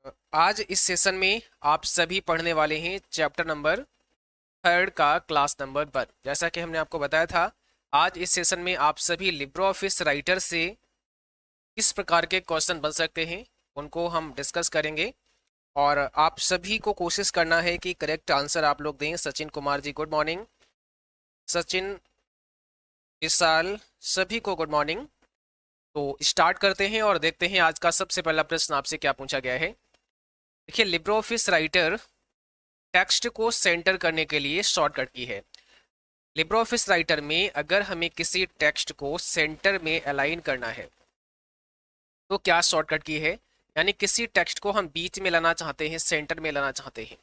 आज इस सेशन में आप सभी पढ़ने वाले हैं चैप्टर नंबर 3 का क्लास नंबर 1। जैसा कि हमने आपको बताया था, आज इस सेशन में आप सभी लिब्रे ऑफिस राइटर से किस प्रकार के क्वेश्चन बन सकते हैं उनको हम डिस्कस करेंगे। और आप सभी को कोशिश करना है कि करेक्ट आंसर आप लोग दें। Sachin Kumar ji good morning. सचिन, विशाल, सभी को गुड मॉर्निंग। तो स्टार्ट करते हैं और देखते हैं आज का सबसे पहला प्रश्न आपसे क्या पूछा गया है। देखिए, लिब्रे ऑफिस राइटर टेक्स्ट को सेंटर करने के लिए शॉर्टकट की है। लिब्रे ऑफिस राइटर में अगर हमें किसी टेक्स्ट को सेंटर में अलाइन करना है तो क्या शॉर्टकट की है। यानी किसी टेक्स्ट को हम बीच में लाना चाहते हैं, सेंटर में लाना चाहते हैं।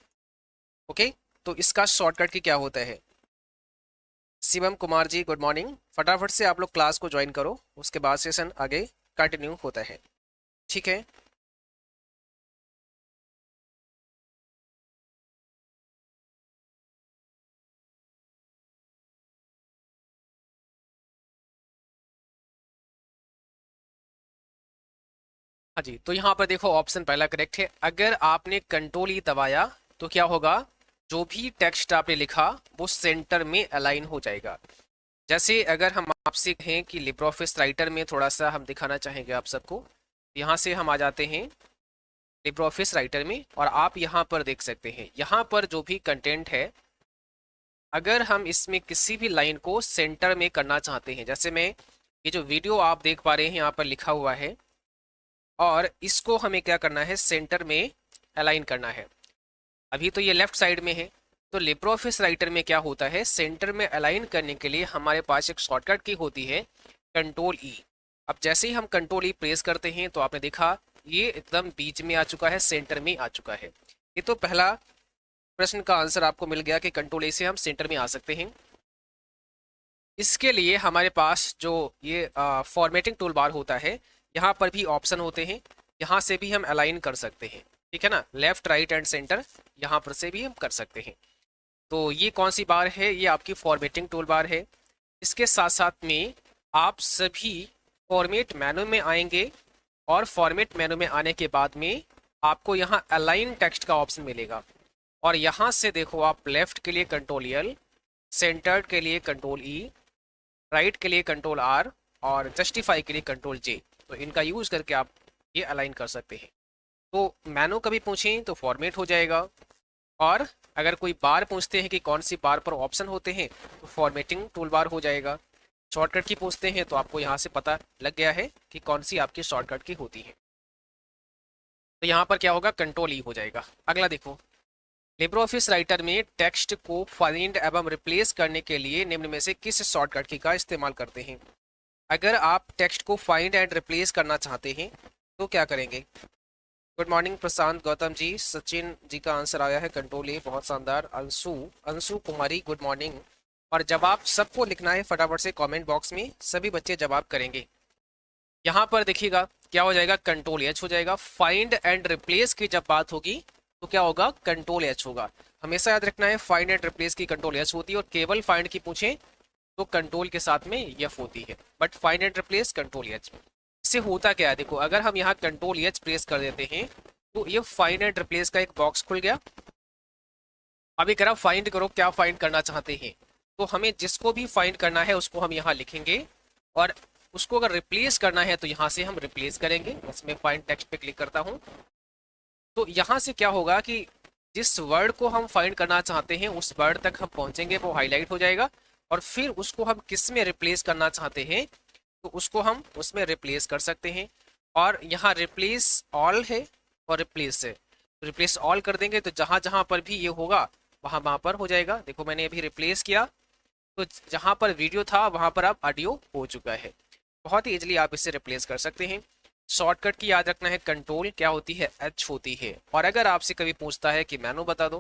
ओके, तो इसका शॉर्टकट की क्या होता है। Shivam Kumar ji good morning. फटाफट से आप लोग क्लास को ज्वाइन करो, उसके बाद सेशन आगे कंटिन्यू होता है। ठीक है, हाँ जी। तो यहाँ पर देखो, ऑप्शन पहला करेक्ट है। अगर आपने कंट्रोल ई दबाया तो क्या होगा, जो भी टेक्स्ट आपने लिखा वो सेंटर में अलाइन हो जाएगा। जैसे अगर हम आपसे कहें कि लिब्रे ऑफिस राइटर में थोड़ा सा हम दिखाना चाहेंगे आप सबको, यहाँ से हम आ जाते हैं लिब्रे ऑफिस राइटर में और आप यहाँ पर देख सकते हैं, यहाँ पर जो भी कंटेंट है अगर हम इसमें किसी भी लाइन को सेंटर में करना चाहते हैं, जैसे मैं ये जो वीडियो आप देख पा रहे हैं यहाँ पर लिखा हुआ है और इसको हमें क्या करना है, सेंटर में अलाइन करना है। अभी तो ये लेफ्ट साइड में है, तो लिब्रे ऑफिस राइटर में क्या होता है, सेंटर में अलाइन करने के लिए हमारे पास एक शॉर्टकट की होती है, कंट्रोल ई। अब जैसे ही हम कंट्रोल ई प्रेस करते हैं तो आपने देखा ये एकदम बीच में आ चुका है, सेंटर में आ चुका है। ये तो पहला प्रश्न का आंसर आपको मिल गया कि कंट्रोल ए से हम सेंटर में आ सकते हैं। इसके लिए हमारे पास जो ये फॉर्मेटिंग टूल बार होता है, यहाँ पर भी ऑप्शन होते हैं, यहाँ से भी हम अलाइन कर सकते हैं। ठीक है ना, लेफ्ट राइट एंड सेंटर यहाँ पर से भी हम कर सकते हैं। तो ये कौन सी बार है, ये आपकी फॉर्मेटिंग टूल बार है। इसके साथ साथ में आप सभी फॉर्मेट मेनू में आएंगे और फॉर्मेट मेनू में आने के बाद में आपको यहाँ अलाइन टेक्स्ट का ऑप्शन मिलेगा और यहाँ से देखो आप लेफ्ट के लिए कंट्रोल एल, सेंटर्ड के लिए कंट्रोल ई, राइट के लिए कंट्रोल आर और जस्टिफाई के लिए कंट्रोल जे। तो इनका यूज करके आप ये अलाइन कर सकते हैं। तो मेनू कभी पूछें तो फॉर्मेट हो जाएगा, और अगर कोई बार पूछते हैं कि कौन सी बार पर ऑप्शन होते हैं तो फॉर्मेटिंग टूल बार हो जाएगा। शॉर्टकट की पूछते हैं तो आपको यहाँ से पता लग गया है कि कौन सी आपकी शॉर्टकट की होती है। तो यहाँ पर क्या होगा, कंट्रोल ई हो जाएगा। अगला देखो, लिब्रे ऑफिस राइटर में टेक्स्ट को फाइंड एवं रिप्लेस करने के लिए निम्न में से किस शॉर्टकट की का इस्तेमाल करते हैं। अगर आप टेक्स्ट को फाइंड एंड रिप्लेस करना चाहते हैं तो क्या करेंगे। गुड मॉर्निंग प्रशांत गौतम जी, सचिन जी का आंसर आया है कंट्रोल ए, बहुत शानदार। अंशु अंशु कुमारी गुड मॉर्निंग। और जवाब सबको लिखना है फटाफट से कमेंट बॉक्स में, सभी बच्चे जवाब करेंगे। यहाँ पर देखिएगा क्या हो जाएगा, कंट्रोल एच हो जाएगा। फाइंड एंड रिप्लेस की जब बात होगी तो क्या होगा, कंट्रोल एच होगा। हमेशा याद रखना है फाइंड एंड रिप्लेस की कंट्रोल एच होती है, और केवल फाइंड की पूछें तो कंट्रोल के साथ में एफ होती है, but find and replace control H. इससे होता क्या है, देखो अगर हम यहाँ कंट्रोल एच प्रेस कर देते हैं तो ये फाइंड एंड रिप्लेस का एक बॉक्स खुल गया। अभी करा फाइंड करो, क्या फाइंड करना चाहते हैं, तो हमें जिसको भी फाइंड करना है उसको हम यहाँ लिखेंगे, और उसको अगर रिप्लेस करना है तो यहाँ से हम रिप्लेस करेंगे। इसमें फाइंड टेक्स्ट पे क्लिक करता हूँ, तो यहाँ से क्या होगा कि जिस वर्ड को हम फाइंड करना चाहते हैं उस वर्ड तक हम पहुंचेंगे, वो हाईलाइट हो जाएगा, और फिर उसको हम किस में रिप्लेस करना चाहते हैं तो उसको हम उसमें रिप्लेस कर सकते हैं। और यहाँ रिप्लेस ऑल है और रिप्लेस है, तो रिप्लेस ऑल कर देंगे तो जहां जहां पर भी ये होगा वहां वहां पर हो जाएगा। देखो मैंने अभी रिप्लेस किया तो जहां पर वीडियो था वहां पर अब ऑडियो हो चुका है। बहुत ही इजीली आप इसे रिप्लेस कर सकते हैं। शॉर्टकट की याद रखना है, कंट्रोल क्या होती है, एच होती है। और अगर आपसे कभी पूछता है कि मेनू बता दो,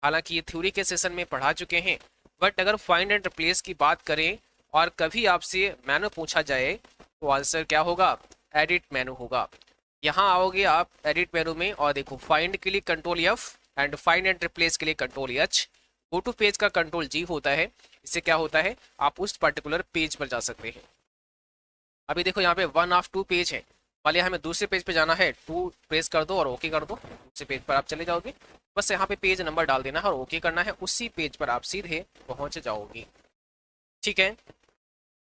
हालांकि ये थ्योरी के सेशन में पढ़ा चुके हैं, बट अगर फाइंड एंड रिप्लेस की बात करें और कभी आपसे मेनू पूछा जाए तो आंसर क्या होगा, एडिट मेनू होगा। यहाँ आओगे आप एडिट मेनू में और देखो फाइंड के लिए control F and find and replace के लिए control H. Go to page का कंट्रोल जी होता है, इससे क्या होता है आप उस पर्टिकुलर पेज पर जा सकते हैं। अभी देखो यहाँ पे 1 ऑफ 2 पेज है, मान लिया हमें दूसरे पेज पे जाना है, 2 प्रेस कर दो और ओके कर दो, दूसरे पेज पर आप चले जाओगे। बस यहाँ पे पेज नंबर डाल देना है और ओके करना है, उसी पेज पर आप सीधे पहुंच जाओगे। ठीक है।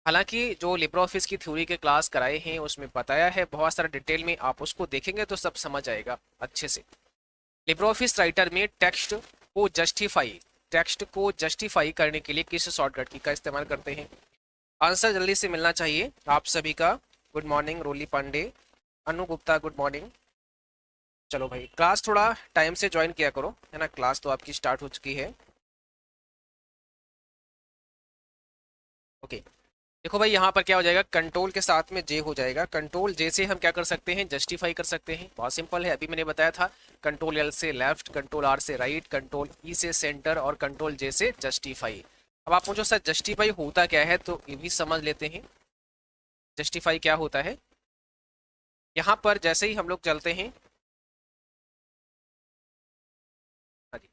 हालांकि जो लिब्रे ऑफिस की थ्योरी के क्लास कराए हैं उसमें बताया है बहुत सारा डिटेल में, आप उसको देखेंगे तो सब समझ आएगा अच्छे से। लिब्रे ऑफिस राइटर में टेक्स्ट को जस्टिफाई करने के लिए किस शॉर्टकट की का इस्तेमाल करते हैं? आंसर जल्दी से मिलना चाहिए आप सभी का। गुड मॉर्निंग रोली पांडे, अनु गुप्ता गुड मॉर्निंग। चलो भाई क्लास थोड़ा टाइम से ज्वाइन किया करो, है ना, क्लास तो आपकी स्टार्ट हो चुकी है। ओके। देखो भाई यहाँ पर क्या हो जाएगा, कंट्रोल के साथ में जे हो जाएगा। कंट्रोल जे से हम क्या कर सकते हैं, जस्टिफाई कर सकते हैं। बहुत सिंपल है, अभी मैंने बताया था। कंट्रोल एल से लेफ्ट, कंट्रोल आर से राइट, कंट्रोल ई से सेंटर और कंट्रोल जे से जस्टिफाई। अब आप मुझे सर जस्टिफाई होता क्या है तो ये भी समझ लेते हैं। जस्टिफाई क्या होता है, यहाँ पर जैसे ही हम लोग चलते हैं, हाँ जी,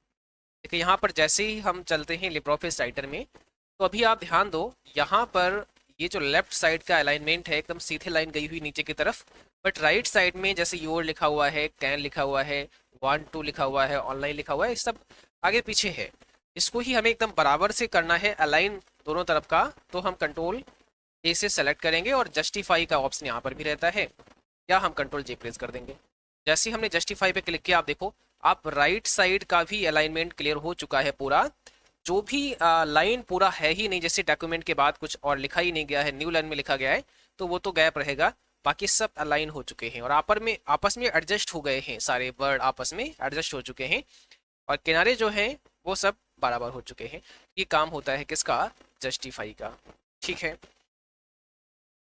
देखिए यहाँ पर जैसे ही हम चलते हैं लिब्रे ऑफिस राइटर में, तो अभी आप ध्यान दो यहाँ पर ये जो लेफ्ट साइड का अलाइनमेंट है एकदम सीधे लाइन गई हुई नीचे की तरफ। बट राइट साइड में जैसे योर लिखा हुआ है, कैन लिखा हुआ है, 1 2 लिखा हुआ है, ऑनलाइन लिखा हुआ है, ये सब आगे पीछे है। इसको ही हमें एकदम बराबर से करना है अलाइन दोनों तरफ का। तो हम कंट्रोल ए से सेलेक्ट करेंगे और जस्टिफाई का ऑप्शन यहाँ पर भी रहता है, या हम कंट्रोल जे प्रेस कर देंगे। जैसे ही हमने जस्टिफाई पे क्लिक किया, आप देखो आप राइट साइड का भी अलाइनमेंट क्लियर हो चुका है पूरा। जो भी लाइन पूरा है ही नहीं, जैसे डॉक्यूमेंट के बाद कुछ और लिखा ही नहीं गया है, न्यू लाइन में लिखा गया है, तो वो तो गैप रहेगा। बाकी सब अलाइन हो चुके हैं और आपस में एडजस्ट हो गए हैं, सारे वर्ड आपस में एडजस्ट हो चुके हैं और किनारे जो हैं वो सब बराबर हो चुके हैं। ये काम होता है किसका, जस्टिफाई का। ठीक है।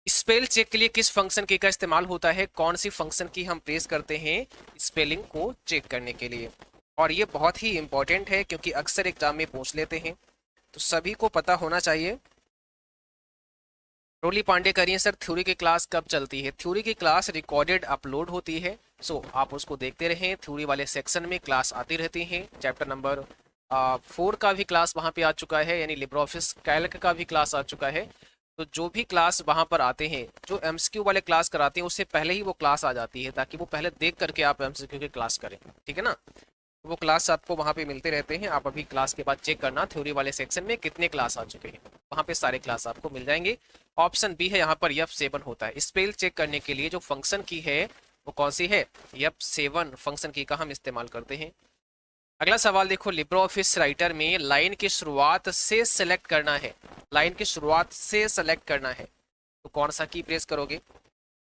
स्पेल चेक के लिए किस फंक्शन की का इस्तेमाल होता है, कौन सी फंक्शन की हम प्रेस करते हैं स्पेलिंग को चेक करने के लिए? और ये बहुत ही इंपॉर्टेंट है क्योंकि अक्सर एग्जाम में पूछ लेते हैं, तो सभी को पता होना चाहिए। रोली पांडे करिए सर थ्योरी की क्लास कब चलती है? थ्योरी की क्लास रिकॉर्डेड अपलोड होती है, सो आप उसको देखते रहें। थ्योरी वाले सेक्शन में क्लास आती रहती हैं। चैप्टर नंबर 4 का भी क्लास वहाँ पे आ चुका है, यानी लिब्रे ऑफिस कैल्क का भी क्लास आ चुका है। तो जो भी क्लास वहाँ पर आते हैं, जो एमसीक्यू वाले क्लास कराते हैं उससे पहले ही वो क्लास आ जाती है, ताकि वो पहले देख करके आप एमसीक्यू की क्लास करें। ठीक है ना, वो क्लास आपको वहाँ पे मिलते रहते हैं। आप अभी क्लास के बाद चेक करना थ्योरी वाले सेक्शन में कितने क्लास आ चुके हैं, वहाँ पे सारे क्लास आपको मिल जाएंगे। ऑप्शन बी है यहाँ पर F7 होता है। स्पेल चेक करने के लिए जो फंक्शन की है वो कौन सी है, F7 फंक्शन की का हम इस्तेमाल करते हैं। अगला सवाल देखो, लिब्रे ऑफिस राइटर में लाइन की शुरुआत से सेलेक्ट करना है, लाइन की शुरुआत से सेलेक्ट करना है, तो कौन सा की प्रेस करोगे,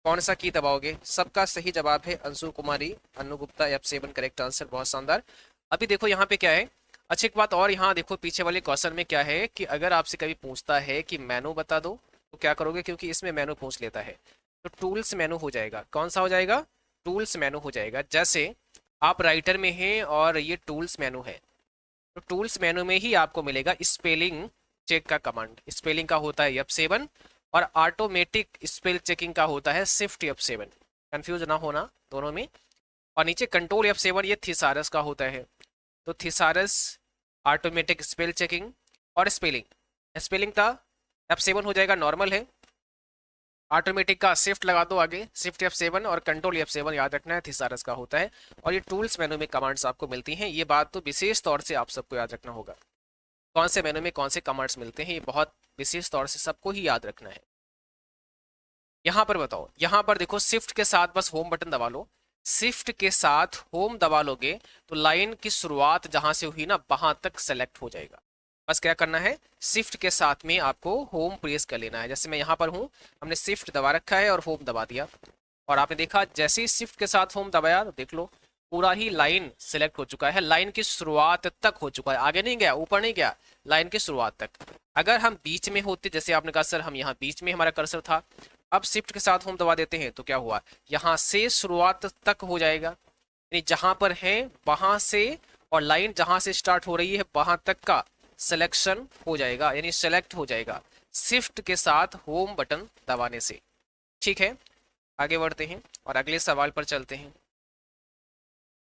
कौन सा की दबाओगे? सबका सही जवाब है अंशु कुमारी, अनु गुप्ता, F7 करेक्ट आंसर, बहुत शानदार। अभी देखो यहाँ पे क्या है, अच्छी एक बात और, यहाँ देखो पीछे वाले क्वेश्चन में क्या है कि अगर आपसे कभी पूछता है कि मेनू बता दो तो क्या करोगे, क्योंकि इसमें मेनू पूछ लेता है, तो टूल्स मेनू हो जाएगा। कौन सा हो जाएगा, टूल्स मेनू हो जाएगा। जैसे आप राइटर में हैं और ये टूल्स मेनू है, तो टूल्स मेनू में ही आपको मिलेगा स्पेलिंग चेक का कमांड। स्पेलिंग का होता है F7 और ऑटोमेटिक स्पेल चेकिंग का होता है शिफ्ट F7, कंफ्यूज ना होना दोनों में। और नीचे कंट्रोल F7 ये थिसारस का होता है, तो थिसारस ऑटोमेटिक स्पेल चेकिंग और स्पेलिंग, स्पेलिंग का F7 हो जाएगा, नॉर्मल है। ऑटोमेटिक का शिफ्ट लगा दो आगे, शिफ्ट F7 और कंट्रोल F7 याद रखना है, थिसारस का होता है। और ये टूल्स मेनू में कमांड्स आपको मिलती हैं, ये बात तो विशेष तौर से आप सबको याद रखना होगा। कौन से मेनू में कौन से कमांड्स मिलते हैं, ये बहुत विशेष तौर से सबको ही याद रखना है। यहाँ पर बताओ, यहाँ पर देखो शिफ्ट के साथ बस होम बटन दबा लो, शिफ्ट के साथ होम दबा लोगे तो लाइन की शुरुआत जहां से हुई ना वहां तक सेलेक्ट हो जाएगा। बस क्या करना है, शिफ्ट के साथ में आपको होम प्रेस कर लेना है। जैसे मैं यहाँ पर हूँ, हमने शिफ्ट दबा रखा है और होम दबा दिया, और आपने देखा जैसे ही शिफ्ट के साथ होम दबाया तो देख लो पूरा ही लाइन सेलेक्ट हो चुका है, लाइन की शुरुआत तक हो चुका है, आगे नहीं गया, ऊपर नहीं गया, लाइन की शुरुआत तक। अगर हम बीच में होते, जैसे आपने कहा सर हम यहाँ बीच में हमारा कर्सर था, अब शिफ्ट के साथ होम दबा देते हैं तो क्या हुआ, यहाँ से शुरुआत तक हो जाएगा, यानी जहां पर है वहां से, और लाइन जहां से स्टार्ट हो रही है वहां तक का सिलेक्शन हो जाएगा, यानी सेलेक्ट हो जाएगा शिफ्ट के साथ होम बटन दबाने से। ठीक है, आगे बढ़ते हैं और अगले सवाल पर चलते हैं।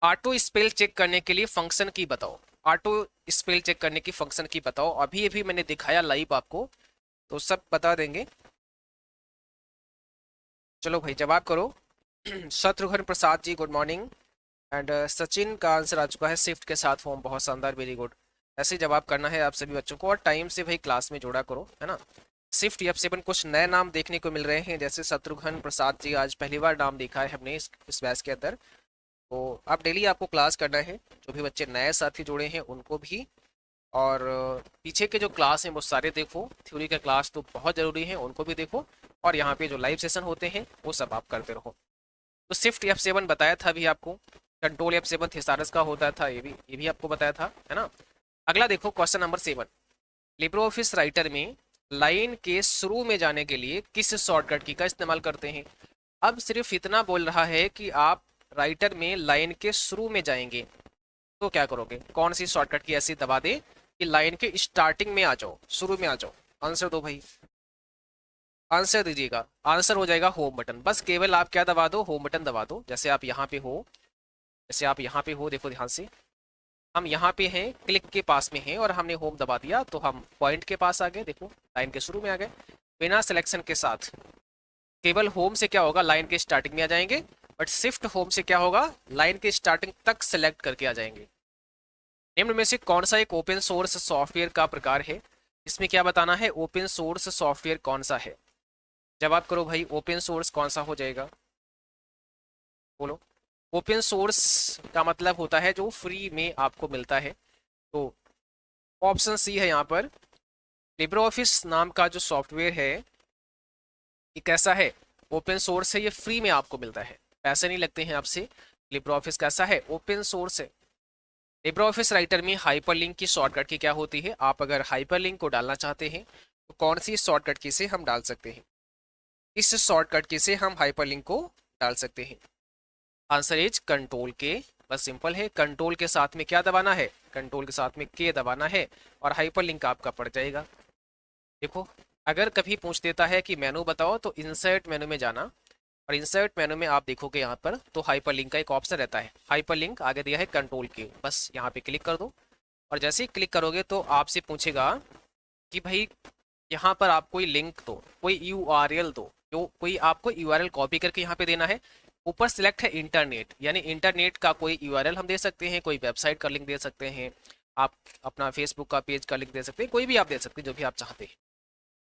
ऑटो स्पेल चेक करने के लिए फंक्शन की बताओ, ऑटो स्पेल चेक करने की फंक्शन की बताओ। अभी अभी मैंने दिखाया लाइव आपको, तो सब बता देंगे। चलो भाई जवाब करो, Shatrughan Prasad ji good morning. And Sachin का आंसर आ चुका है शिफ्ट के साथ फॉर्म, बहुत शानदार, वेरी गुड। ऐसे ही जवाब करना है आप सभी बच्चों को, और टाइम से भाई क्लास में जोड़ा करो, है ना। शिफ्ट F7 कुछ नए नाम देखने को मिल रहे हैं, जैसे शत्रुघ्न प्रसाद जी, आज पहली बार नाम देखा है हमने इस बैच के अंदर। तो आप डेली आपको क्लास करना है, जो भी बच्चे नए साथी जुड़े हैं उनको भी। और पीछे के जो क्लास हैं वो सारे देखो, थ्योरी का क्लास तो बहुत ज़रूरी है, उनको भी देखो। और यहाँ पे जो लाइव सेशन होते हैं वो सब आप करते रहो। तो शिफ्ट F7 बताया था अभी आपको, कंट्रोल F7 थिसारस का होता था, ये भी आपको बताया था, है ना। अगला देखो question number 7। Libre office writer में लाइन के शुरू में जाने के लिए किस शॉर्टकट की का इस्तेमाल करते हैं। अब सिर्फ इतना बोल रहा है कि आप राइटर में लाइन के शुरू में जाएंगे तो क्या करोगे, कौन सी शॉर्टकट की ऐसी दबा दे कि लाइन के स्टार्टिंग में आ जाओ, शुरू में आ जाओ। आंसर दो भाई, आंसर दीजिएगा। आंसर हो जाएगा होम बटन। बस केवल आप क्या दबा दो, होम बटन दबा दो। जैसे आप यहाँ पे हो, जैसे आप यहाँ पे हो, देखो ध्यान से, हम यहाँ पे हैं, क्लिक के पास में हैं और हमने होम दबा दिया तो हम पॉइंट के पास आ गए, देखो लाइन के शुरू में आ गए। बिना सिलेक्शन के साथ केवल होम से क्या होगा, लाइन के स्टार्टिंग में आ जाएंगे। बट शिफ्ट होम से क्या होगा, लाइन के स्टार्टिंग तक सेलेक्ट करके आ जाएंगे। निम्न में से कौन सा एक ओपन सोर्स सॉफ्टवेयर का प्रकार है। इसमें क्या बताना है, ओपन सोर्स सॉफ्टवेयर कौन सा है। जवाब करो भाई, ओपन सोर्स कौन सा हो जाएगा, बोलो। ओपन सोर्स का मतलब होता है जो फ्री में आपको मिलता है। तो ऑप्शन सी है यहाँ पर। लिब्रो ऑफिस नाम का जो सॉफ्टवेयर है ये कैसा है, ओपन सोर्स है, ये फ्री में आपको मिलता है, पैसे नहीं लगते हैं आपसे। लिब्रो ऑफिस कैसा है, ओपन सोर्स है। लिब्रो ऑफिस राइटर में हाइपरलिंक की शॉर्टकट की क्या होती है। आप अगर हाइपरलिंक को डालना चाहते हैं तो कौन सी शॉर्टकट की से हम डाल सकते हैं, इस शॉर्टकट की से हम हाइपरलिंक को डाल सकते हैं। आंसर इज कंट्रोल के। बस सिंपल है, कंट्रोल के साथ में क्या दबाना है, कंट्रोल के साथ में के दबाना है और हाइपरलिंक आपका पड़ जाएगा। देखो, अगर कभी पूछ देता है कि मेनू बताओ तो इंसर्ट मेनू में जाना, और इंसर्ट मेनू में आप देखोगे यहाँ पर तो हाइपरलिंक का एक ऑप्शन रहता है, हाइपरलिंक आगे दिया है कंट्रोल के, बस यहाँ पे क्लिक कर दो। और जैसे ही क्लिक करोगे तो आपसे पूछेगा कि भाई यहाँ पर आप कोई लिंक दो, कोई यूआरएल दो, जो कोई आपको यूआरएल कॉपी करके यहाँ पे देना है। ऊपर सिलेक्ट है इंटरनेट, यानी इंटरनेट का कोई यूआरएल हम दे सकते हैं, कोई वेबसाइट का लिंक दे सकते हैं, आप अपना फेसबुक का पेज का लिंक दे सकते हैं, कोई भी आप दे सकते हैं जो भी आप चाहते हैं,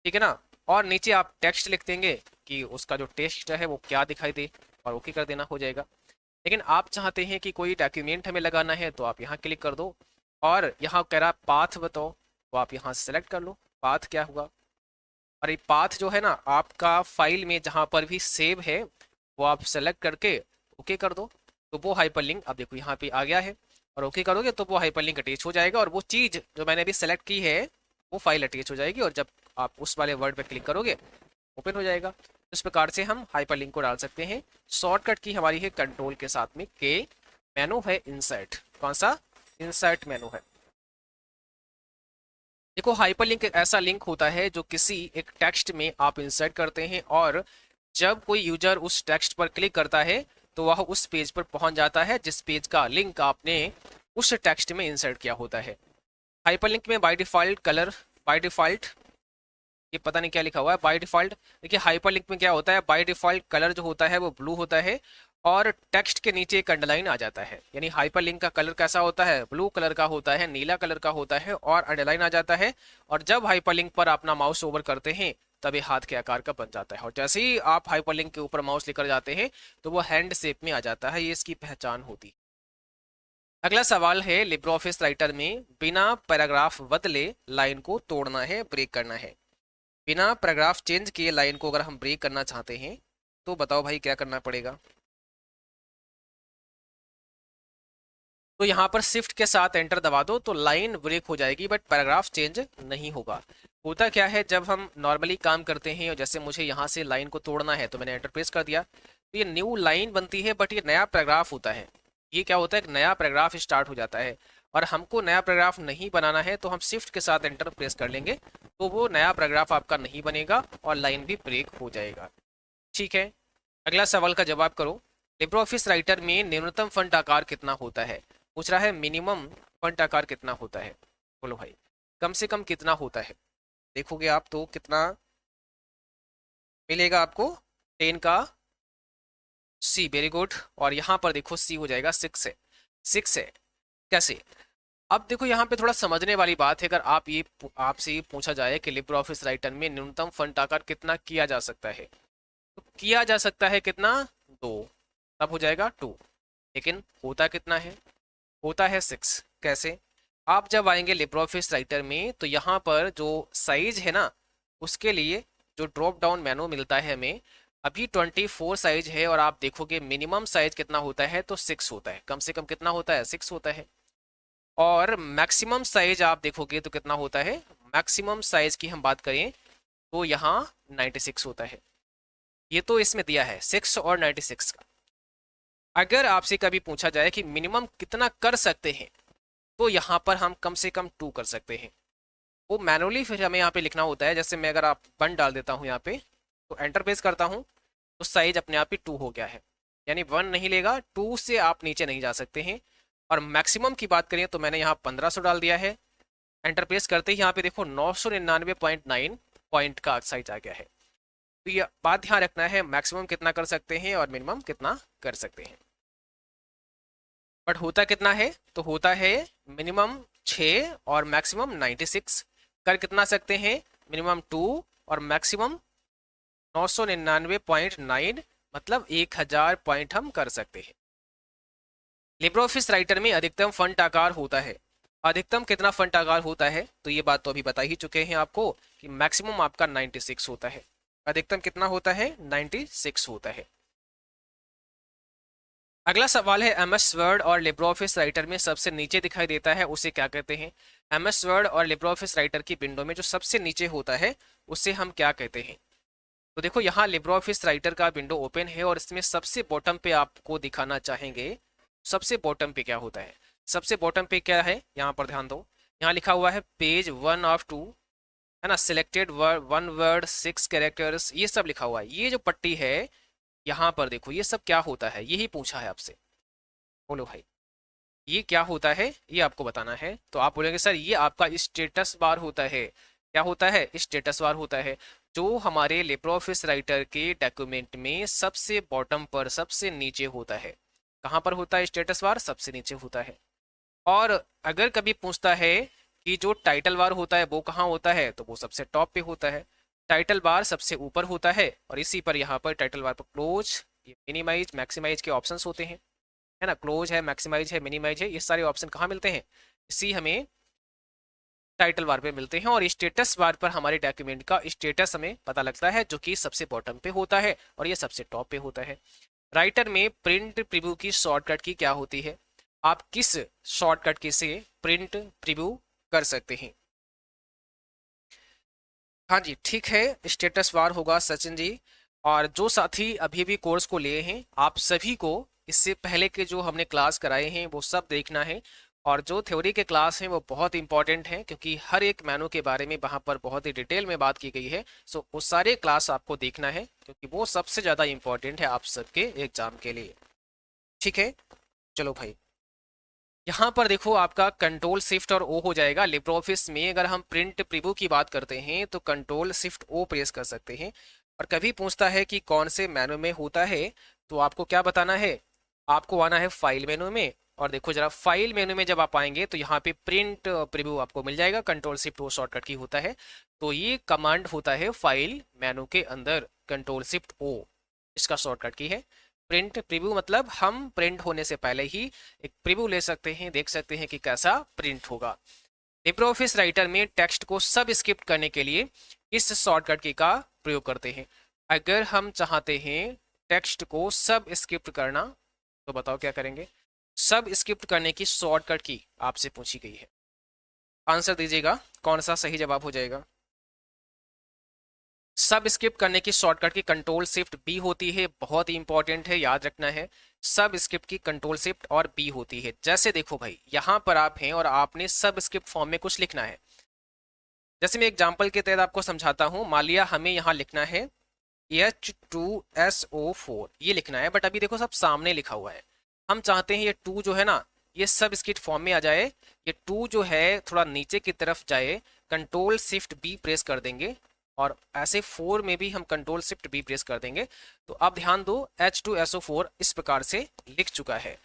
ठीक है ना। और नीचे आप टेक्स्ट लिख देंगे कि उसका जो टेक्स्ट है वो क्या दिखाई दे, और ओके कर देना, हो जाएगा। लेकिन आप चाहते हैं कि कोई डॉक्यूमेंट हमें लगाना है तो आप यहाँ क्लिक कर दो, और यहाँ कह रहा पाथ बताओ तो आप यहाँ सेलेक्ट कर लो, पाथ क्या हुआ। और ये पाथ जो है ना आपका फाइल में जहाँ पर भी सेव है वो आप सेलेक्ट करके ओके कर दो, तो वो हाइपरलिंक अब देखो यहाँ पे आ गया है। और ओके करोगे तो वो हाइपरलिंक अटैच हो जाएगा, और वो चीज़ जो मैंने अभी सेलेक्ट की है वो फाइल अटैच हो जाएगी, और जब आप उस वाले वर्ड पे क्लिक करोगे ओपन हो जाएगा। इस प्रकार से हम हाइपरलिंक को डाल सकते हैं। शॉर्टकट की हमारी है कंट्रोल के साथ में के, मेनू है इंसर्ट, कौन सा, इंसर्ट मेनू है। देखो, हाइपरलिंक एक ऐसा लिंक होता है जो किसी एक टेक्स्ट में आप इंसर्ट करते हैं, और जब कोई यूजर उस टेक्स्ट पर क्लिक करता है तो वह उस पेज पर पहुंच जाता है जिस पेज का लिंक आपने उस टेक्स्ट में इंसर्ट किया होता है। हाइपरलिंक में by default colour, by default ये पता नहीं क्या लिखा हुआ है बाय डिफॉल्ट। देखिए, हाइपरलिंक में क्या होता है, बाय डिफॉल्ट कलर जो होता है वो ब्लू होता है, और टेक्स्ट के नीचे एक अंडरलाइन आ जाता है। यानी हाइपरलिंक का कलर कैसा होता है, ब्लू कलर का होता है, नीला कलर का होता है, और अंडरलाइन आ जाता है। और जब हाइपरलिंक पर अपना माउस ओवर करते हैं तब ये हाथ के आकार का बन जाता है, और जैसे ही आप हाइपरलिंक के ऊपर माउस लेकर जाते हैं तो वो हैंड शेप में आ जाता है, ये इसकी पहचान होती है। अगला सवाल है, लिब्रो ऑफिस राइटर में बिना पैराग्राफ बदले लाइन को तोड़ना है, ब्रेक करना है। बिना पैराग्राफ चेंज किए लाइन को अगर हम ब्रेक करना चाहते हैं तो बताओ भाई क्या करना पड़ेगा। तो यहाँ पर शिफ्ट के साथ एंटर दबा दो तो लाइन ब्रेक हो जाएगी, बट पैराग्राफ चेंज नहीं होगा। होता क्या है, जब हम नॉर्मली काम करते हैं और जैसे मुझे यहाँ से लाइन को तोड़ना है तो मैंने एंटर प्रेस कर दिया तो ये न्यू लाइन बनती है, बट ये नया पैराग्राफ होता है। ये क्या होता है, एक नया पैराग्राफ स्टार्ट हो जाता है, और हमको नया पैराग्राफ नहीं बनाना है तो हम शिफ्ट के साथ एंटर प्रेस कर लेंगे तो वो नया पैराग्राफ आपका नहीं बनेगा और लाइन भी ब्रेक हो जाएगा। ठीक है, अगला सवाल का जवाब करो। लिब्रो ऑफिस राइटर में न्यूनतम फंट आकार कितना होता है। पूछ रहा है मिनिमम फंट आकार कितना होता है, बोलो भाई कम से कम कितना होता है। देखोगे आप तो कितना मिलेगा आपको, 10 का सी, वेरी गुड। और यहाँ पर देखो सी हो जाएगा 6 है, 6 है। कैसे? अब देखो यहाँ पे थोड़ा समझने वाली बात है। अगर आपसे ये पूछा जाए कि लिब्रे ऑफिस राइटर में न्यूनतम फंट आकार कितना किया जा सकता है, तो किया जा सकता है कितना? 2, तब हो जाएगा 2। लेकिन होता कितना है? होता है 6। कैसे? आप जब आएंगे लिब्रे ऑफिस राइटर में तो यहाँ पर जो साइज है ना, उसके लिए जो ड्रॉप डाउन मेनू मिलता है हमें, अभी 24 साइज है और आप देखोगे मिनिमम साइज कितना होता है, तो 6 होता है। कम से कम कितना होता है? 6 होता है। और मैक्सिमम साइज आप देखोगे तो कितना होता है? मैक्सिमम साइज की हम बात करें तो यहाँ 96 होता है। ये तो इसमें दिया है 6 और 96 का। अगर आपसे कभी पूछा जाए कि मिनिमम कितना कर सकते हैं, तो यहाँ पर हम कम से कम 2 कर सकते हैं। वो मैनुअली फिर हमें यहाँ पे लिखना होता है। जैसे मैं अगर आप 1 डाल देता हूँ यहाँ पे, तो एंटर प्रेस करता हूँ, तो साइज अपने आप ही 2 हो गया है। यानी 1 नहीं लेगा, 2 से आप नीचे नहीं जा सकते हैं। और मैक्सिमम की बात करें तो मैंने यहाँ 1500 डाल दिया है। एंटर प्रेस करते ही यहाँ पे देखो 999.9 पॉइंट का साइज आ गया है। तो ये बात ध्यान रखना है, मैक्सिमम कितना कर सकते हैं और मिनिमम कितना कर सकते हैं। बट होता कितना है? तो होता है मिनिमम 6 और मैक्सिमम 96। कर कितना सकते हैं? मिनिमम 2 और मैक्सिमम 999.9, मतलब 1000 पॉइंट हम कर सकते हैं। लिब्रे ऑफिस राइटर में अधिकतम फंट आकार होता है। अधिकतम कितना फंट आकार होता है? तो ये बात तो अभी बता ही चुके हैं आपको कि मैक्सिमम आपका 96 होता है। अधिकतम कितना होता है? 96 होता है। अगला सवाल है, एमएस वर्ड और लिब्रे ऑफिस राइटर में सबसे नीचे दिखाई देता है उसे क्या कहते हैं? एमएस वर्ड और लिब्रे ऑफिस राइटर की विंडो में जो सबसे नीचे होता है उसे हम क्या कहते हैं? तो देखो यहाँ लिब्रे ऑफिस राइटर का विंडो ओपन है और इसमें सबसे बॉटम पे आपको दिखाना चाहेंगे। सबसे बॉटम पे क्या होता है? सबसे बॉटम पे क्या है? यहाँ पर ध्यान दो, यहाँ लिखा हुआ है पेज 1 ऑफ 2, है ना, सिलेक्टेड वर्ड 1 वर्ड 6 कैरेक्टर्स, ये सब लिखा हुआ है। ये जो पट्टी है यहाँ पर देखो, ये सब क्या होता है? यही पूछा है आपसे। बोलो भाई, ये क्या होता है? ये आपको बताना है। तो आप बोलेंगे सर ये आपका स्टेटस बार होता है। क्या होता है? स्टेटस बार होता है, जो हमारे लिब्रे ऑफिस राइटर के डॉक्यूमेंट में सबसे बॉटम पर, सबसे नीचे होता है। कहाँ पर होता है स्टेटस बार? सबसे नीचे होता है। और अगर कभी पूछता है कि जो टाइटल बार होता है वो कहाँ होता है, तो वो सबसे टॉप पे होता है। टाइटल बार सबसे ऊपर होता है और इसी पर यहाँ पर टाइटल बार पर क्लोज, मिनिमाइज, मैक्सिमाइज के ऑप्शंस होते हैं, है ना। क्लोज है, मैक्सिमाइज है, मिनिमाइज है, ये सारे ऑप्शन कहाँ मिलते हैं? इसी हमें टाइटल बार पे मिलते हैं। और स्टेटस बार पर हमारे डॉक्यूमेंट का स्टेटस हमें पता लगता है, जो कि सबसे बॉटम पे होता है और ये सबसे टॉप पे होता है। राइटर में प्रिंट प्रीव्यू की शॉर्टकट की क्या होती है? आप किस शॉर्टकट की से प्रिंट प्रीव्यू कर सकते हैं? हाँ जी, ठीक है, स्टेटस बार होगा सचिन जी। और जो साथी अभी भी कोर्स को लिए हैं, आप सभी को इससे पहले के जो हमने क्लास कराए हैं वो सब देखना है। और जो थ्योरी के क्लास हैं वो बहुत इंपॉर्टेंट हैं, क्योंकि हर एक मेनू के बारे में वहाँ पर बहुत ही डिटेल में बात की गई है। सो वो सारे क्लास आपको देखना है, क्योंकि वो सबसे ज़्यादा इंपॉर्टेंट है आप सबके एग्जाम के लिए। ठीक है, चलो भाई, यहाँ पर देखो आपका कंट्रोल शिफ्ट और ओ हो जाएगा। लिब्रे ऑफिस में अगर हम प्रिंट प्रीव्यू की बात करते हैं तो कंट्रोल शिफ्ट ओ प्रेस कर सकते हैं। और कभी पूछता है कि कौन से मेनू में होता है, तो आपको क्या बताना है? आपको आना है फाइल मेनू में। और देखो जरा, फाइल मेनू में जब आप आएंगे तो यहाँ पे प्रिंट प्रीव्यू आपको मिल जाएगा। कंट्रोल शिफ्ट ओ शॉर्टकट की होता है, तो ये कमांड होता है फाइल मेनू के अंदर। कंट्रोल शिफ्ट ओ इसका शॉर्टकट की है। प्रिंट प्रीव्यू मतलब हम प्रिंट होने से पहले ही एक प्रीव्यू ले सकते हैं, देख सकते हैं कि कैसा प्रिंट होगा। लिब्रे ऑफिस राइटर में टेक्स्ट को सब स्क्रिप्ट करने के लिए इस शॉर्टकट की का प्रयोग करते हैं। अगर हम चाहते हैं टेक्स्ट को सब स्क्रिप्ट करना, तो बताओ क्या करेंगे? सब स्क्रिप्ट करने की शॉर्टकट की आपसे पूछी गई है। आंसर दीजिएगा, कौन सा सही जवाब हो जाएगा? सब स्क्रिप्ट करने की शॉर्टकट की कंट्रोल शिफ्ट बी होती है। बहुत ही इंपॉर्टेंट है, याद रखना है। सब स्क्रिप्ट की कंट्रोल शिफ्ट और बी होती है। जैसे देखो भाई, यहां पर आप हैं और आपने सब स्क्रिप्ट फॉर्म में कुछ लिखना है। जैसे मैं एग्जांपल के तहत आपको समझाता हूं। मान लिया हमें यहाँ लिखना है H2SO4, ये लिखना है, बट अभी देखो सब सामने लिखा हुआ है। हम चाहते हैं ये 2 जो है ना, ये सब स्क्रिप्ट फॉर्म में आ जाए। ये 2 जो है थोड़ा नीचे की तरफ जाए, कंट्रोल शिफ्ट बी प्रेस कर देंगे और ऐसे 4 में भी हम कंट्रोल शिफ्ट बी प्रेस कर देंगे। तो अब ध्यान दो, H2SO4 इस प्रकार से लिख चुका है।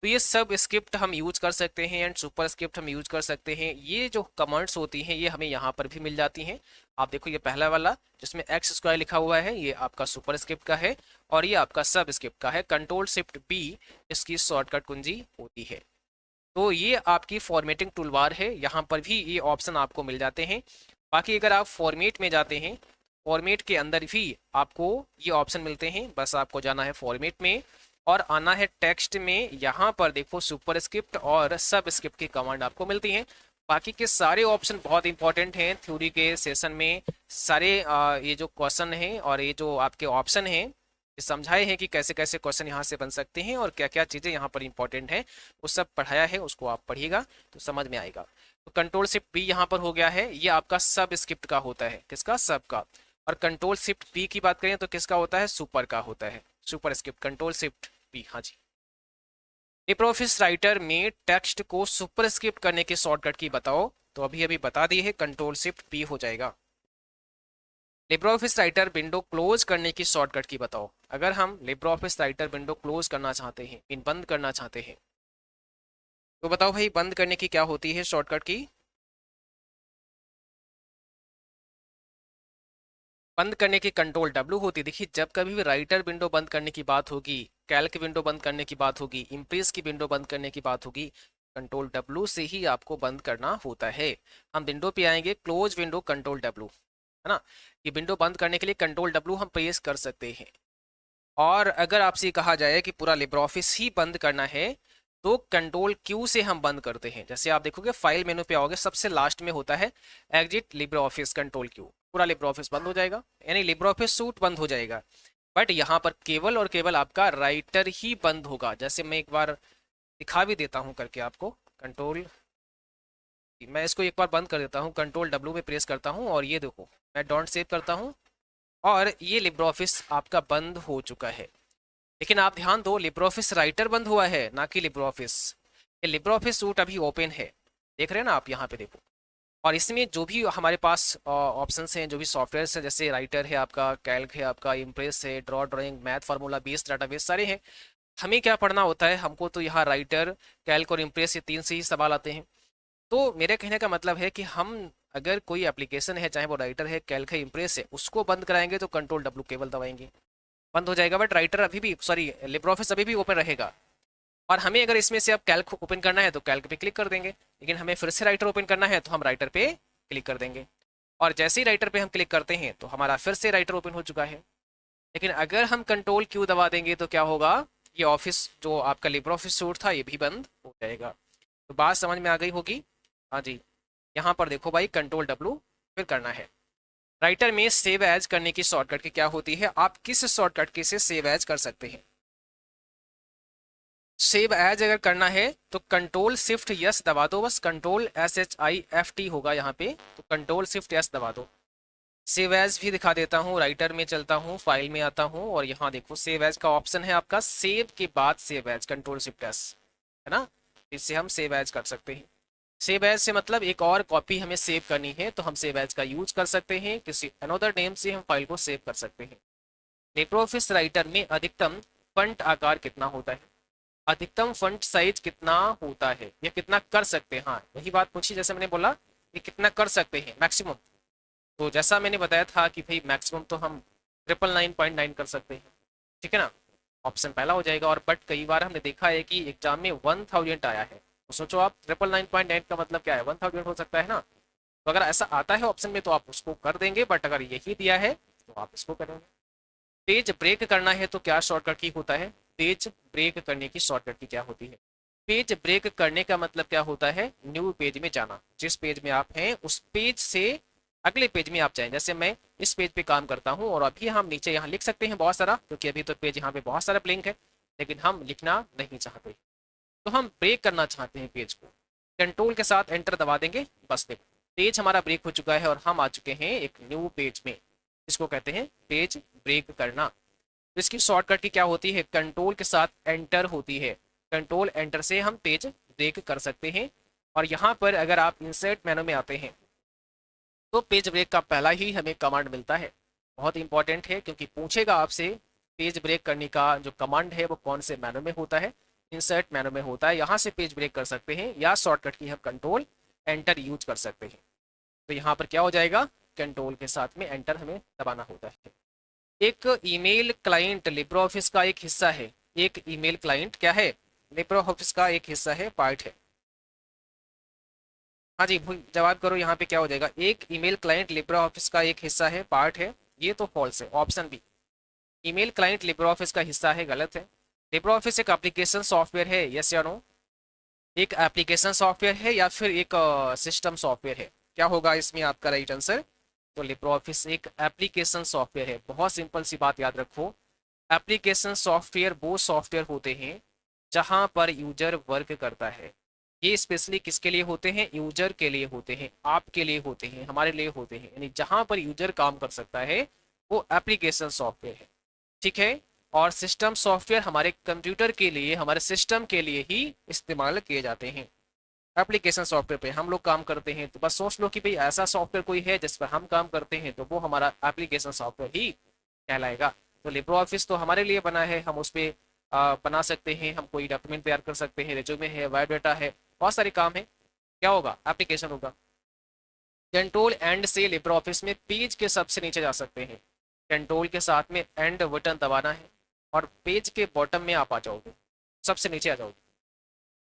तो ये सब स्क्रिप्ट हम यूज कर सकते हैं एंड सुपर स्क्रिप्ट हम यूज कर सकते हैं। ये जो कमांड्स होती हैं ये हमें यहाँ पर भी मिल जाती हैं। आप देखो, ये पहला वाला जिसमें एक्स स्क्वायर लिखा हुआ है ये आपका सुपर स्क्रिप्ट का है, और ये आपका सब स्क्रिप्ट का है। कंट्रोल शिफ्ट बी इसकी शॉर्टकट कुंजी होती है। तो ये आपकी फॉर्मेटिंग टूलबार है, यहाँ पर भी ये ऑप्शन आपको मिल जाते हैं। बाकी अगर आप फॉर्मेट में जाते हैं, फॉर्मेट के अंदर भी आपको ये ऑप्शन मिलते हैं। बस आपको जाना है फॉर्मेट में और आना है टेक्स्ट में। यहाँ पर देखो सुपर स्क्रिप्ट और सब स्क्रिप्ट की कमांड आपको मिलती हैं। बाकी के सारे ऑप्शन बहुत इंपॉर्टेंट हैं थ्योरी के सेशन में। सारे ये जो क्वेश्चन हैं और ये जो आपके ऑप्शन हैं ये समझाए हैं कि कैसे कैसे क्वेश्चन यहाँ से बन सकते हैं और क्या क्या चीज़ें यहाँ पर इंपॉर्टेंट हैं, वो सब पढ़ाया है। उसको आप पढ़िएगा तो समझ में आएगा। तो कंट्रोल शिफ्ट बी यहाँ पर हो गया है, ये आपका सब स्क्रिप्ट का होता है। किसका? सब का। और कंट्रोल शिफ्ट बी की बात करें तो किसका होता है? सुपर का होता है, superscript control shift B. हाँ जी। लिब्रियोफिस राइटर में टेक्स्ट को सुपर स्क्रिप्ट करने की शॉर्टकट की बताओ। तो अभी अभी बता दी है, कंट्रोल शिफ्ट बी हो जाएगा। लिब्रियोफिस राइटर विंडो क्लोज करने की शॉर्टकट की बताओ। अगर हम लिब्रियोफिस राइटर विंडो क्लोज करना चाहते हैं, मीन बंद करना चाहते हैं, तो बताओ भाई बंद करने की क्या होती है शॉर्टकट की? बंद करने की कंट्रोल डब्ल्यू होती है। देखिए, जब कभी भी राइटर विंडो बंद करने की बात होगी, कैल्क विंडो बंद करने की बात होगी, इम्प्रेस की विंडो बंद करने की बात होगी, कंट्रोल डब्ल्यू से ही आपको बंद करना होता है। हम विंडो पे आएंगे, क्लोज विंडो कंट्रोल डब्ल्यू, है ना। ये विंडो बंद करने के लिए कंट्रोल डब्ल्यू हम प्रेस कर सकते हैं। और अगर आपसे कहा जाए कि पूरा लिब्रियोफिस ही बंद करना है तो कंट्रोल क्यू से हम बंद करते हैं। जैसे आप देखोगे फाइल मेनू पे आओगे, सबसे लास्ट में होता है एग्जिट लिब्रियोफिस, कंट्रोल क्यू, पूरा लिब्रियोफिस बंद हो जाएगा, यानी लिब्रियोफिस सूट बंद हो जाएगा। बट यहाँ पर केवल और केवल आपका राइटर ही बंद होगा। जैसे मैं एक बार दिखा भी देता हूँ करके आपको। कंट्रोल, मैं इसको एक बार बंद कर देता हूँ, कंट्रोल डब्ल्यू में प्रेस करता हूँ और ये देखो मैं डोंट सेव करता हूँ और ये लिब्रियोफिस आपका बंद हो चुका है। लेकिन आप ध्यान दो, लिब्रियोफिस राइटर बंद हुआ है, ना कि लिब्रियोफिस। ये लिब्रियोफिस सूट अभी ओपन है, देख रहे हैं ना आप, यहाँ पे देखो। और इसमें जो भी हमारे पास ऑप्शंस हैं, जो भी सॉफ्टवेयर हैं, जैसे राइटर है आपका, कैल्क है आपका, इम्प्रेस है, draw drawing, math formula base, database, सारे हैं। हमें क्या पढ़ना होता है? हमको तो यहाँ राइटर, कैल्क और इम्प्रेस ये 3 से ही सवाल आते हैं। तो मेरे कहने का मतलब है कि हम अगर कोई एप्लीकेशन है, चाहे वो राइटर है, कैल्क है, इम्प्रेस है, उसको बंद कराएंगे तो कंट्रोल डब्ल्यू केवल दबाएंगे, बंद हो जाएगा। बट राइटर अभी भी, सॉरी, लिब्रियोफिस अभी भी ओपन रहेगा। और हमें अगर इसमें से अब कैल्क ओपन करना है तो कैल्क पे क्लिक कर देंगे, लेकिन हमें फिर से राइटर ओपन करना है तो हम राइटर पे क्लिक कर देंगे। और जैसे ही राइटर पे हम क्लिक करते हैं तो हमारा फिर से राइटर ओपन हो चुका है। लेकिन अगर हम कंट्रोल क्यू दबा देंगे तो क्या होगा? ये ऑफिस जो आपका लिब्रियोफिस सूट था ये भी बंद हो जाएगा। तो बात समझ में आ गई होगी। हाँ जी। यहाँ पर देखो भाई, कंट्रोल डब्ल्यू फिर करना है। राइटर में सेव एज करने की शॉर्टकट की क्या होती है? आप किस शॉर्टकट की से सेव एज कर सकते हैं? सेव एज अगर करना है तो कंट्रोल शिफ्ट यस दबा दो, बस कंट्रोल SHIFT होगा यहाँ पे, तो कंट्रोल शिफ्ट यस दबा दो। सेव एज भी दिखा देता हूँ, राइटर में चलता हूँ, फाइल में आता हूँ और यहाँ देखो सेव एज का ऑप्शन है आपका, सेव के बाद save as, control shift S, है ना। इससे हम सेव एज कर सकते हैं। सेव एज से मतलब एक और कॉपी हमें सेव करनी है तो हम सेव एज का यूज कर सकते हैं, किसी अनदर नेम से हम फाइल को सेव कर सकते हैं। लिब्रियोफिस राइटर में अधिकतम फंट आकार कितना होता है? अधिकतम फंट साइज कितना होता है, या कितना कर सकते हैं? हाँ, यही बात पूछी। जैसे मैंने बोला कि कितना कर सकते हैं मैक्सिमम, तो जैसा मैंने बताया था कि भाई मैक्सिमम तो हम 999.9 कर सकते हैं, ठीक है ना। ऑप्शन पहला हो जाएगा। और बट कई बार हमने देखा है कि एग्जाम में 1000 आया है, तो सोचो आप 999.9 का मतलब क्या है? 1000 हो सकता है ना। तो अगर ऐसा आता है ऑप्शन में तो आप उसको कर देंगे, बट अगर यही दिया है तो आप इसको करेंगे। पेज ब्रेक करना है तो क्या शॉर्टकट की होता है? पेज ब्रेक करने की शॉर्टकट की क्या होती है? पेज ब्रेक करने का मतलब क्या होता है? न्यू पेज में जाना। जिस पेज में आप हैं उस पेज से अगले पेज में आप जाएं। जैसे मैं इस पेज पे काम करता हूं और अभी हम नीचे यहाँ लिख सकते हैं बहुत सारा, क्योंकि अभी तो पेज यहाँ पे बहुत सारा ब्लैंक है, लेकिन हम लिखना नहीं चाहते तो हम ब्रेक करना चाहते हैं पेज को, कंट्रोल के साथ एंटर दबा देंगे। बस देखो पेज हमारा ब्रेक हो चुका है और हम आ चुके हैं एक न्यू पेज में। इसको कहते हैं पेज ब्रेक करना। तो इसकी शॉर्टकट की क्या होती है? कंट्रोल के साथ एंटर होती है। कंट्रोल एंटर से हम पेज ब्रेक कर सकते हैं। और यहाँ पर अगर आप इंसर्ट मेनू में आते हैं तो पेज ब्रेक का पहला ही हमें कमांड मिलता है, बहुत इंपॉर्टेंट है क्योंकि पूछेगा आपसे पेज ब्रेक करने का जो कमांड है वो कौन से मेनू में होता है। इंसर्ट मेनू में होता है, यहाँ से पेज ब्रेक कर सकते हैं या शॉर्टकट की हम कंट्रोल एंटर यूज कर सकते हैं। तो यहाँ पर क्या हो जाएगा, कंट्रोल के साथ में एंटर हमें दबाना होता है। एक ईमेल क्लाइंट लिब्रो ऑफिस का एक हिस्सा है। एक ईमेल क्लाइंट क्या है, लिब्रो ऑफिस का एक हिस्सा है, पार्ट है। हाँ जी, जवाब करो यहाँ पे क्या हो जाएगा, एक ईमेल क्लाइंट लिब्रो ऑफिस का एक हिस्सा है, पार्ट है। ये तो फॉल्स है, option B email client LibreOffice का हिस्सा है, गलत है। लिब्रो ऑफिस एक एप्लीकेशन सॉफ्टवेयर है, यस या नो, एक एप्लीकेशन सॉफ्टवेयर है या फिर एक सिस्टम सॉफ्टवेयर है, क्या होगा इसमें आपका राइट आंसर। तो लिब्रो ऑफिस एक एप्लीकेशन सॉफ्टवेयर है, बहुत सिंपल सी बात याद रखो। एप्लीकेशन सॉफ्टवेयर वो सॉफ्टवेयर होते हैं जहां पर यूजर वर्क करता है। ये स्पेशली किसके लिए होते हैं, यूजर के लिए होते हैं, आपके लिए होते हैं, हमारे लिए होते हैं, यानी जहां पर यूजर काम कर सकता है वो एप्लीकेशन सॉफ्टवेयर है, ठीक है। और सिस्टम सॉफ्टवेयर हमारे कंप्यूटर के लिए, हमारे सिस्टम के लिए ही इस्तेमाल किए जाते हैं। एप्लीकेशन सॉफ्टवेयर पे हम लोग काम करते हैं, तो बस सोच लो कि भाई ऐसा सॉफ्टवेयर कोई है जिस पर हम काम करते हैं, तो वो हमारा एप्लीकेशन सॉफ्टवेयर ही कहलाएगा। तो लिब्रो ऑफिस तो हमारे लिए बना है, हम उस पर बना सकते हैं, हम कोई डॉक्यूमेंट तैयार कर सकते हैं, रिज्यूमे है, बायोडाटा है, बहुत सारे काम है, क्या होगा, एप्लीकेशन होगा। कंट्रोल एंड से लिब्रो ऑफिस में पेज के सबसे नीचे जा सकते हैं, कंट्रोल के साथ में एंड बटन दबाना है और पेज के बॉटम में आप आ जाओगे, सबसे नीचे आ जाओगे।